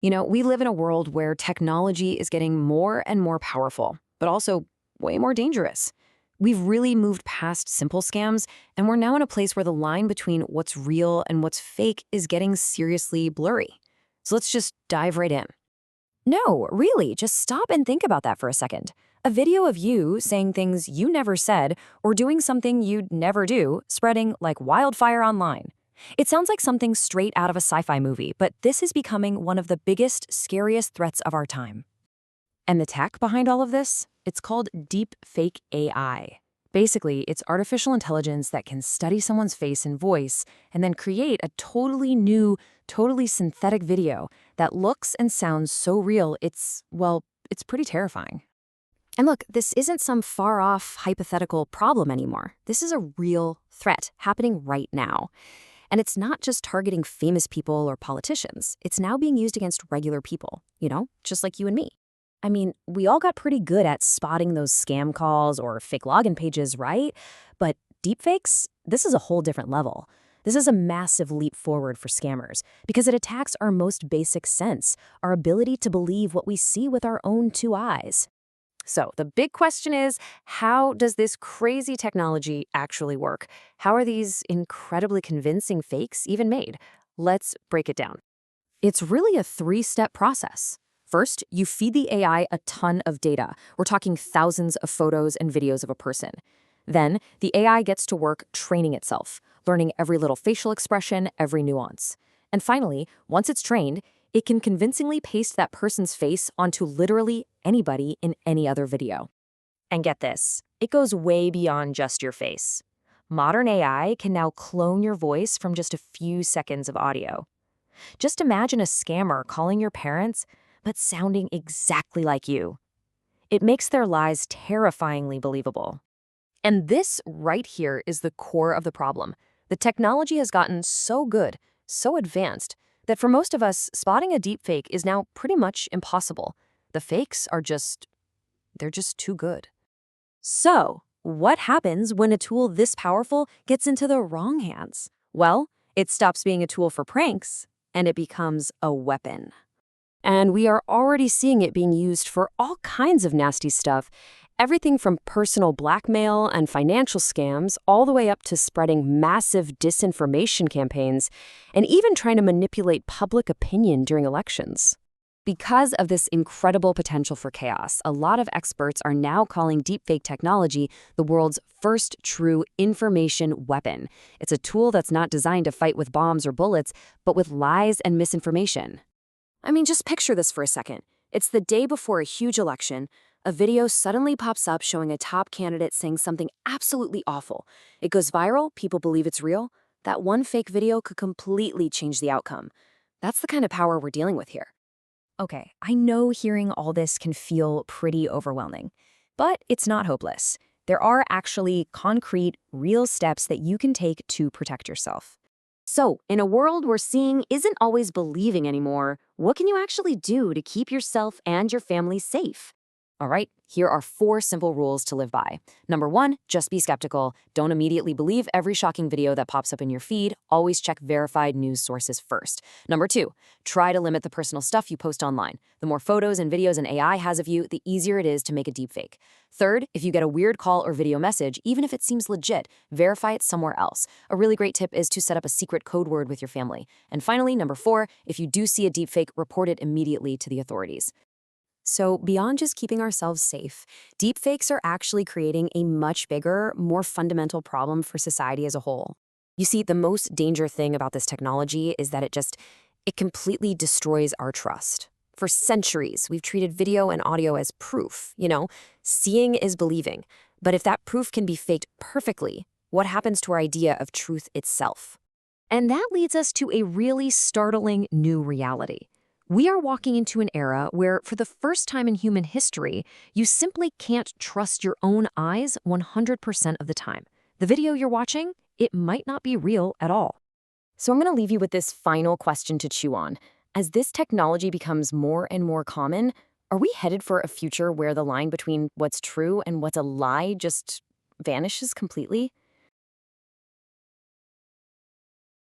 We live in a world where technology is getting more and more powerful, but also way more dangerous. We've really moved past simple scams, and we're now in a place where the line between what's real and what's fake is getting seriously blurry. So let's just dive right in. No, really, just stop and think about that for a second. A video of you saying things you never said or doing something you'd never do, spreading like wildfire online. It sounds like something straight out of a sci-fi movie, but this is becoming one of the biggest, scariest threats of our time. And the tech behind all of this? It's called deep fake AI. Basically, it's artificial intelligence that can study someone's face and voice and then create a totally new, totally synthetic video that looks and sounds so real, it's pretty terrifying. And look, this isn't some far-off hypothetical problem anymore. This is a real threat happening right now. And it's not just targeting famous people or politicians. It's now being used against regular people, just like you and me. I mean, we all got pretty good at spotting those scam calls or fake login pages, right? But deepfakes, this is a whole different level. This is a massive leap forward for scammers because it attacks our most basic sense, our ability to believe what we see with our own two eyes. So the big question is, how does this crazy technology actually work? How are these incredibly convincing fakes even made? Let's break it down. It's really a three-step process. First, you feed the AI a ton of data. We're talking thousands of photos and videos of a person. Then, the AI gets to work training itself, learning every little facial expression, every nuance. And finally, once it's trained, it can convincingly paste that person's face onto literally anybody in any other video. And get this, it goes way beyond just your face. Modern AI can now clone your voice from just a few seconds of audio. Just imagine a scammer calling your parents, but sounding exactly like you. It makes their lies terrifyingly believable. And this right here is the core of the problem. The technology has gotten so good, so advanced, that for most of us, spotting a deepfake is now pretty much impossible. The fakes are they're just too good. So, what happens when a tool this powerful gets into the wrong hands? Well, it stops being a tool for pranks, and it becomes a weapon. And we are already seeing it being used for all kinds of nasty stuff, everything from personal blackmail and financial scams all the way up to spreading massive disinformation campaigns and even trying to manipulate public opinion during elections. Because of this incredible potential for chaos, a lot of experts are now calling deepfake technology the world's first true information weapon. It's a tool that's not designed to fight with bombs or bullets, but with lies and misinformation. I mean, just picture this for a second. It's the day before a huge election. A video suddenly pops up showing a top candidate saying something absolutely awful. It goes viral, people believe it's real. That one fake video could completely change the outcome. That's the kind of power we're dealing with here. Okay, I know hearing all this can feel pretty overwhelming, but it's not hopeless. There are actually concrete, real steps that you can take to protect yourself. So, in a world where seeing isn't always believing anymore, what can you actually do to keep yourself and your family safe? All right, here are 4 simple rules to live by. Number 1, just be skeptical. Don't immediately believe every shocking video that pops up in your feed. Always check verified news sources first. Number 2, try to limit the personal stuff you post online. The more photos and videos an AI has of you, the easier it is to make a deepfake. Third, if you get a weird call or video message, even if it seems legit, verify it somewhere else. A really great tip is to set up a secret code word with your family. And finally, number 4, if you do see a deepfake, report it immediately to the authorities. So beyond just keeping ourselves safe, deepfakes are actually creating a much bigger, more fundamental problem for society as a whole. You see, the most dangerous thing about this technology is that it completely destroys our trust. For centuries, we've treated video and audio as proof, seeing is believing. But if that proof can be faked perfectly, what happens to our idea of truth itself? And that leads us to a really startling new reality. We are walking into an era where, for the first time in human history, you simply can't trust your own eyes 100% of the time. The video you're watching, it might not be real at all. So I'm going to leave you with this final question to chew on. As this technology becomes more and more common, are we headed for a future where the line between what's true and what's a lie just vanishes completely?